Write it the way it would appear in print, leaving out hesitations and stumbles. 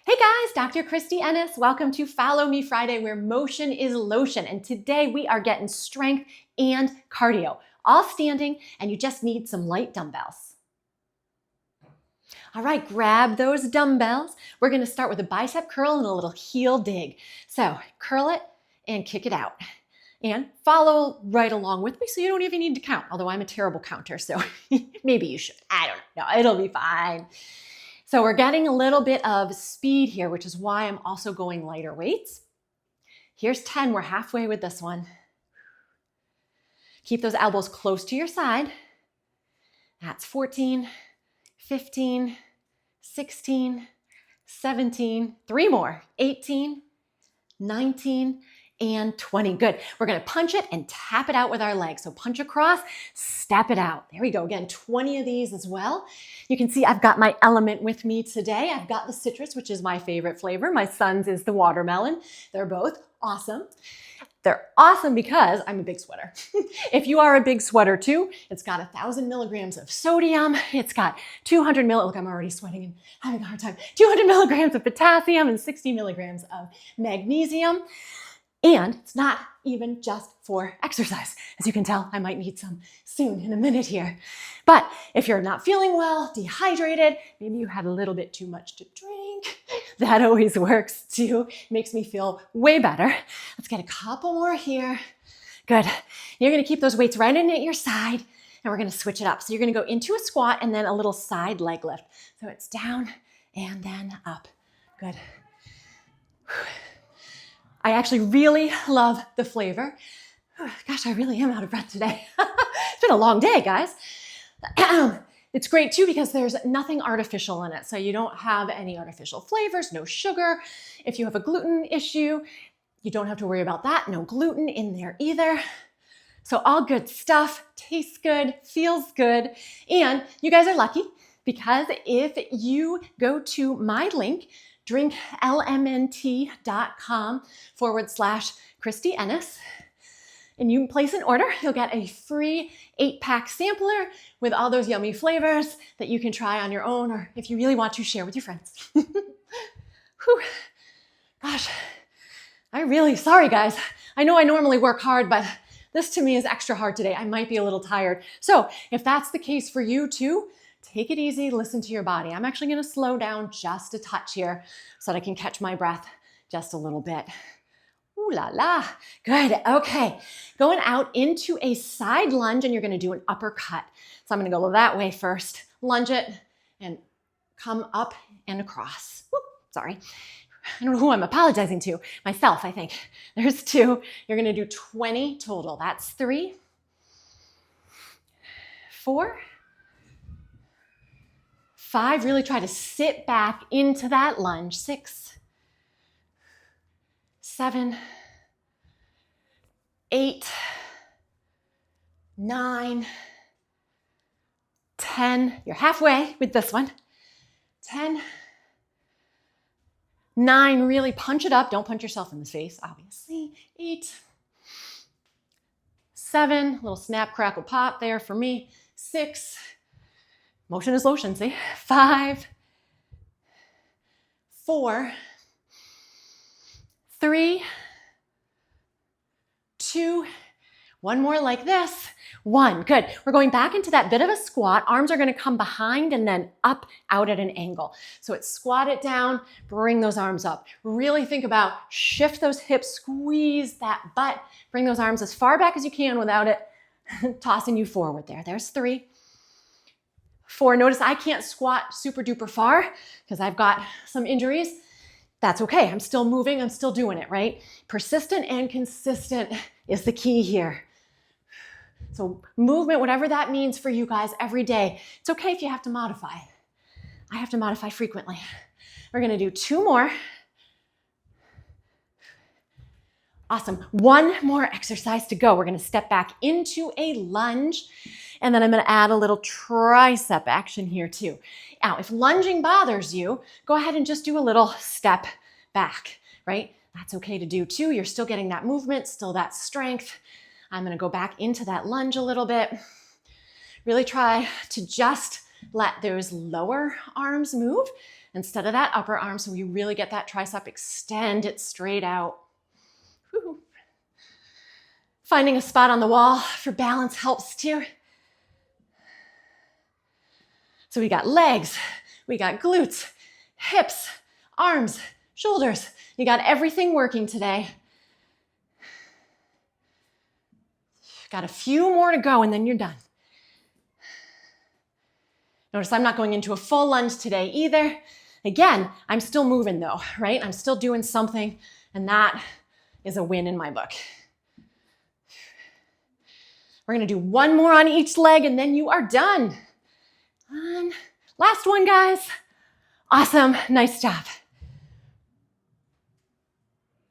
Hey guys, Dr. Kristie Ennis. Welcome to Follow Me Friday, where motion is lotion. And today we are getting strength and cardio, all standing, and you just need some light dumbbells. All right, grab those dumbbells. We're going to start with a bicep curl and a little heel dig. So curl it and kick it out. And follow right along with me so you don't even need to count, although I'm a terrible counter, so maybe you should. I don't know. It'll be fine. So we're getting a little bit of speed here, which is why I'm also going lighter weights. Here's 10. We're halfway with this one. Keep those elbows close to your side. That's 14, 15, 16, 17, 3 more, 18, 19, and 20. Good. We're going to punch it and tap it out with our legs. So punch across, step it out. There we go. Again, 20 of these as well. You can see I've got my element with me today. I've got the citrus, which is my favorite flavor. My son's is the watermelon. They're both awesome. They're awesome because I'm a big sweater. If you are a big sweater too, it's got 1,000 milligrams of sodium. It's got 200 look, I'm already sweating and having a hard time. 200 milligrams of potassium and 60 milligrams of magnesium. And it's not even just for exercise. As you can tell, I might need some soon in a minute here. But if you're not feeling well, dehydrated, maybe you had a little bit too much to drink, that always works too. Makes me feel way better. Let's get a couple more here. Good. You're gonna keep those weights right in at your side and we're gonna switch it up. So you're gonna go into a squat and then a little side leg lift. So it's down and then up. Good. I actually really love the flavor. Gosh, I really am out of breath today. It's been a long day, guys. It's great too because there's nothing artificial in it. So you don't have any artificial flavors, no sugar. If you have a gluten issue, you don't have to worry about that. No gluten in there either. So all good stuff, tastes good, feels good. And you guys are lucky because if you go to my link, drinklmnt.com/Kristie Ennis. And you can place an order. You'll get a free 8-pack sampler with all those yummy flavors that you can try on your own, or if you really want to, share with your friends. Whew. Gosh, sorry guys. I know I normally work hard, but this to me is extra hard today. I might be a little tired. So if that's the case for you too, take it easy, listen to your body. I'm actually gonna slow down just a touch here so that I can catch my breath just a little bit. Ooh la la, good, okay. Going out into a side lunge and you're gonna do an uppercut. So I'm gonna go that way first, lunge it and come up and across. Whoop, sorry. I don't know who I'm apologizing to, myself, I think. There's 2, you're gonna do 20 total. That's 3, 4, 5, really try to sit back into that lunge. 6, 7, 8, 9, 10. You're halfway with this one. 10, 9, really punch it up. Don't punch yourself in the face, obviously. 8, 7, little snap, crackle, pop there for me. 6, motion is lotion, see? 5, 4, 3, 2, one more like this. 1, good. We're going back into that bit of a squat. Arms are gonna come behind and then up, out at an angle. So it's squat it down, bring those arms up. Really think about shift those hips, squeeze that butt, bring those arms as far back as you can without it tossing you forward there. There's 3, 4, notice I can't squat super duper far because I've got some injuries. That's okay, I'm still moving, I'm still doing it, right? Persistent and consistent is the key here. So movement, whatever that means for you guys every day. It's okay if you have to modify. I have to modify frequently. We're gonna do 2 more. Awesome, 1 more exercise to go. We're gonna step back into a lunge, and then I'm gonna add a little tricep action here too. Now, if lunging bothers you, go ahead and just do a little step back, right? That's okay to do too. You're still getting that movement, still that strength. I'm gonna go back into that lunge a little bit. Really try to just let those lower arms move instead of that upper arm, so we really get that tricep, extend it straight out. Woo. Finding a spot on the wall for balance helps too. So we got legs, we got glutes, hips, arms, shoulders. You got everything working today. Got a few more to go and then you're done. Notice I'm not going into a full lunge today either. Again, I'm still moving though, right? I'm still doing something, and that is a win in my book. We're gonna do one more on each leg and then you are done. Last one, guys. Awesome, nice job.